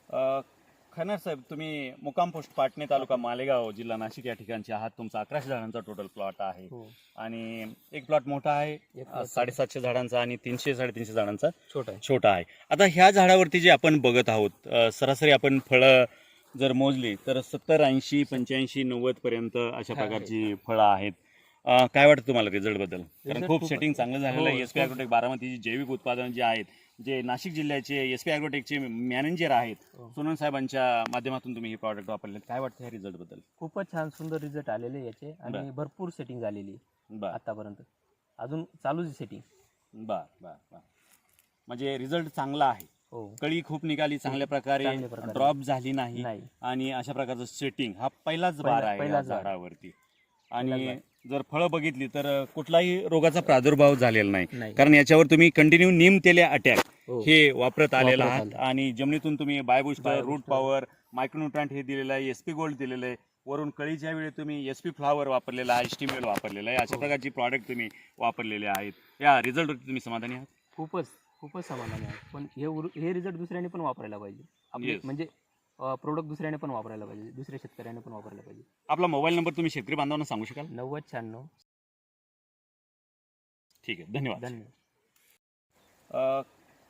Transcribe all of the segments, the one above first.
अ, खैनार साहेब, तुम्ही मुक्काम पोस्ट पाटणे तालुका मालेगाव जिल्हा नाशिक या ठिकाणचे आहात. तुमचा 1100 झाडांचा टोटल प्लॉट आहे हो. आणि एक प्लॉट मोठा आहे, एक plot 750 झाडांचा आणि 300-350 झाडांचा छोटा आहे. छोटा आहे. आता ह्या झाडावरती जे आपण बघत आहोत, सरासरी आपण फळं जर मोजली तर 70, 80, 85, 90 पर्यंत अशा आहे. प्रकारची फळं आहेत. काय वाटतं तुम्हाला रिझल्ट बद्दल? कारण Result खूप खूप- सेटिंग चांगलं झालेलं हो, आहे. एस पी ॲग्रोटेक बारामतीची जैविक उत्पादन जे आहेत, जे नाशिक जिल्ह्याचे एस पी ॲग्रोटेकचे मॅनेजर आहेत, हो. सोनन साहेबांच्या माध्यमातून तुम्ही हे प्रॉडक्ट वापरले. काय वाटतं ह्या रिझल्ट बद्दल? खूपच छान सुंदर रिझल्ट आलेले याचे आणि बरं. भरपूर सेटिंग झालेली आहे बर आतापर्यंत. अजून चालूच आहे सेटिंग. बर बर बर म्हणजे रिझल्ट चांगला आहे. हो. कळी खूप निघाली चांगल्या प्रकारे, चांगल्या प्रकारे. ड्रॉप झाली नाही नाही. आणि अशा प्रकारचं सेटिंग हा पहिलाच बार आहे या पहिलाच बार. झाडावरती. पहिलाच आणि बार. जर फळं बघितली तर कुठलाही रोगाचा प्रादुर्भाव झालेला नाही. नाही. कारण याच्यावर तुम्ही कंटिन्यू नीम तेले अटॅक हो. हे वापरत आलेला वापरत आहात आले. आणि जमिनीतून तुम्ही बायोबुस्टर, बायोबुस्टर, रूट पॉवर, मायक्रोन्यूट्रंट हे दिलेलं आहे, एसपी गोल्ड दिलेलं आहे. वरून कळीच्या वेळी तुम्ही एसपी फ्लॉवर वापरलेला आहे, स्टीमेल वापरलेला आहे. अशा हो. प्रकारची प्रॉडक्ट तुम्ही वापरलेले आहेत. या रिझल्टवरती तुम्ही समाधानी आहात? खूपच समाधानी आहे. पण हे रिझल्ट दुसऱ्याने पण वापरायला पाहिजे. आपले Yes. म्हणजे प्रोडक्ट दुसऱ्याने पण वापरायला पाहिजे, दुसऱ्या शेतकऱ्याने पण वापरायला पाहिजे. आपला मोबाईल नंबर तुम्ही शेतकरी बांधवांना सांगू शकाल? 9096. ठीक आहे, धन्यवाद. धन्यवाद.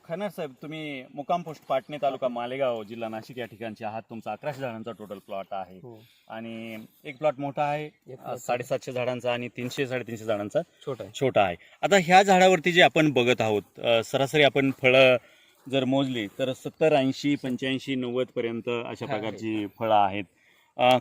खैनार साहेब, तुम्ही मुक्काम पोस्ट पाटणे तालुका मालेगाव जिल्हा नाशिक या ठिकाणचे आहात. तुमचा 1100 झाडांचा टोटल प्लॉट आहे हो. आणि एक प्लॉट मोठा आहे, एक plot 750 झाडांचा आणि 300-350 झाडांचा छोटा आहे. छोटा आहे. आता ह्या झाडावरती जे आपण बघत आहोत, सरासरी आपण फळं जर मोजली तर 70, 80, 85, 90 पर्यंत अशा आहे. प्रकारची फळं आहेत.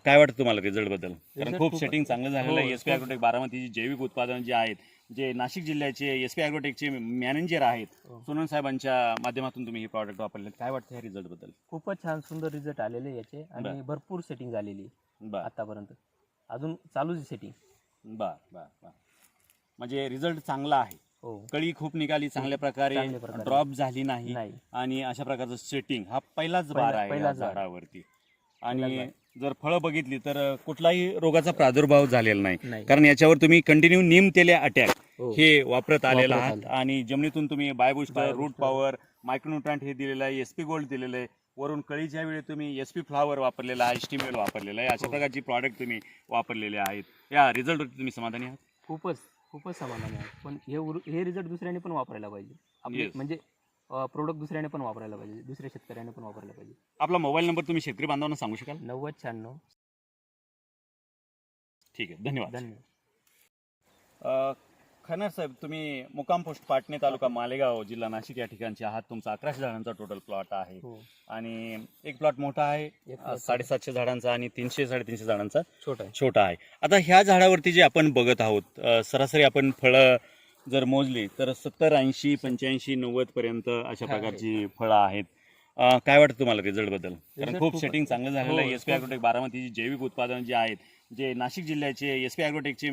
काय वाटतं तुम्हाला रिझल्ट बद्दल? कारण Result खूप खूप- सेटिंग चांगलं झालेलं हो, आहे. एस पी खूप- ॲग्रोटेक बारामतीची जैविक उत्पादन जे आहेत, जे नाशिक जिल्ह्याचे एस पी ॲग्रोटेकचे मॅनेजर आहेत, हो. सोनन साहेबांच्या माध्यमातून तुम्ही हे प्रॉडक्ट वापरले. काय वाटतं ह्या रिझल्ट बद्दल? खूपच छान सुंदर रिझल्ट आलेले याचे आणि बरं. भरपूर सेटिंग झालेली आहे बर आतापर्यंत. अजून चालूच आहे सेटिंग. बर बर बर म्हणजे रिझल्ट चांगला आहे. हो. कळी खूप निघाली चांगल्या प्रकारे, चांगल्या प्रकारे. ड्रॉप झाली नाही नाही. आणि अशा प्रकारचं सेटिंग हा पहिलाच बार आहे या पहिलाच बार. झाडावरती. पहिलाच आणि बार. जर फळं बघितली तर कुठलाही रोगाचा प्रादुर्भाव झालेला नाही. नाही. कारण याच्यावर तुम्ही कंटिन्यू नीम तेले अटॅक हो. हे वापरत आलेला वापरत आहात आले. आणि जमिनीतून तुम्ही बायोबुस्टर, बायोबुस्टर. रूट पॉवर, मायक्रोन्यूट्रंट हे दिलेलं आहे, एसपी गोल्ड दिलेलं आहे. वरून कळीच्या वेळी तुम्ही एसपी फ्लॉवर वापरलेला आहे, स्टीमेल वापरलेला आहे. अशा हो. प्रकारची प्रॉडक्ट तुम्ही वापरलेले आहेत. या रिझल्टवरती तुम्ही समाधानी आहात? खूपच समाधानी आहे. पण हे रिझल्ट दुसऱ्याने पण वापरायला पाहिजे. आपले Yes. म्हणजे प्रोडक्ट दुसऱ्याने पण वापरायला पाहिजे, दुसऱ्या शेतकऱ्याने पण वापरायला पाहिजे. आपला मोबाईल नंबर तुम्ही शेतकरी बांधवांना सांगू शकाल? 9096. ठीक आहे, धन्यवाद. धन्यवाद. खैनार साहेब, तुम्ही मुक्काम पोस्ट पाटणे तालुका मालेगाव जिल्हा नाशिक या ठिकाणचे आहात. तुमचा 1100 झाडांचा टोटल प्लॉट आहे हो. आणि एक प्लॉट मोठा आहे, एक plot 750 झाडांचा आणि 300-350 झाडांचा छोटा आहे. छोटा आहे. आता ह्या झाडावरती जे आपण बघत आहोत, सरासरी आपण फळं जर मोजली तर 70, 80, 85, 90 पर्यंत अशा आहे. प्रकारची फळं आहेत. काय वाटतं तुम्हाला रिझल्ट बद्दल? कारण Result खूप खूप- सेटिंग चांगलं झालेलं आहे. हो, एस पी ॲग्रोटेक बारामतीची जैविक उत्पादन जे आहेत, जे नाशिक जिल्ह्याचे एस पी ॲग्रोटेकचे